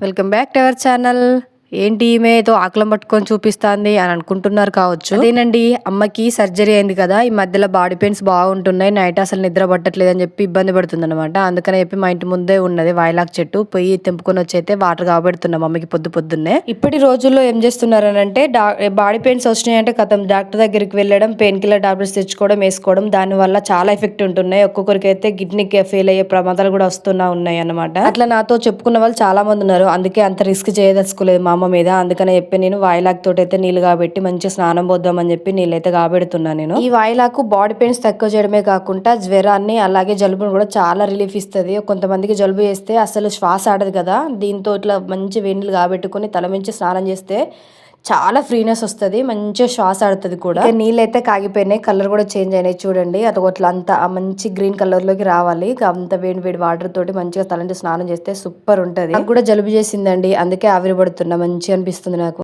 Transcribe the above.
Welcome back to our channel. ఏంటి ఈమె ఏదో ఆకలం పట్టుకొని చూపిస్తాంది అని అనుకుంటున్నారు కావచ్చు. అదేనండి, అమ్మకి సర్జరీ అయింది కదా, ఈ మధ్యలో బాడీ పెయిన్స్ బాగుంటున్నాయి, నైట్ అసలు నిద్ర పట్టట్లేదు అని చెప్పి ఇబ్బంది పడుతుంది అనమాట. అందుకని చెప్పి మా ఇంటి ముందే ఉన్నది వాయిలాక్ చెట్టు, పోయి తెంపుకొని వచ్చి అయితే వాటర్ కాబెడుతున్నాం మమ్మీకి పొద్దున్నే. ఇప్పటి రోజుల్లో ఏం చేస్తున్నారనంటే, బాడీ పెయిన్స్ వచ్చినాయంటే కథం డాక్టర్ దగ్గరికి వెళ్ళడం, పెయిన్ కిల్లర్ టాబ్లెట్స్ తెచ్చుకోవడం, వేసుకోవడం. దాని వల్ల చాలా ఎఫెక్ట్ ఉంటున్నాయి. ఒక్కొక్కరికి అయితే కిడ్నీ ఫెయిల్ అయ్యే ప్రమాదాలు కూడా ఉన్నాయి అన్నమాట. అట్లా నాతో చెప్పుకున్న వాళ్ళు చాలా మంది ఉన్నారు. అందుకే అంత రిస్క్ చేయదలుచుకోలేదు మా అమ్మ మీద. అందుకనే చెప్పి నేను వాయిలాక్ తోటి అయితే నీళ్ళు కాబట్టి మంచిగా స్నానం పోద్దామని చెప్పి నీళ్ళైతే కాబెడుతున్నాను నేను. ఈ వాయిలాకు బాడీ పెయిన్స్ తక్కువ చేయడమే కాకుండా జ్వరాన్ని అలాగే జలుబును కూడా చాలా రిలీఫ్ ఇస్తుంది. కొంతమందికి జలుబు చేస్తే అసలు శ్వాస ఆడదు కదా, దీంతో ఇట్లా మంచి వేడినీళ్ళు కాబెట్టుకుని తల మించి స్నానం చేస్తే చాలా ఫ్రీనెస్ వస్తుంది, మంచిగా శ్వాస ఆడుతుంది కూడా. నీళ్ళు అయితే కాగిపోయినాయి, కలర్ కూడా చేంజ్ అయినాయి చూడండి. అది అట్లా అంత మంచి గ్రీన్ కలర్ లోకి రావాలి. అంత వేడి వాటర్ తోటి మంచిగా తలంటి స్నానం చేస్తే సూపర్ ఉంటది. నాకు కూడా జలుబు చేసిందండి, అందుకే ఆవిరి పడుతున్నా, మంచిగా అనిపిస్తుంది నాకు.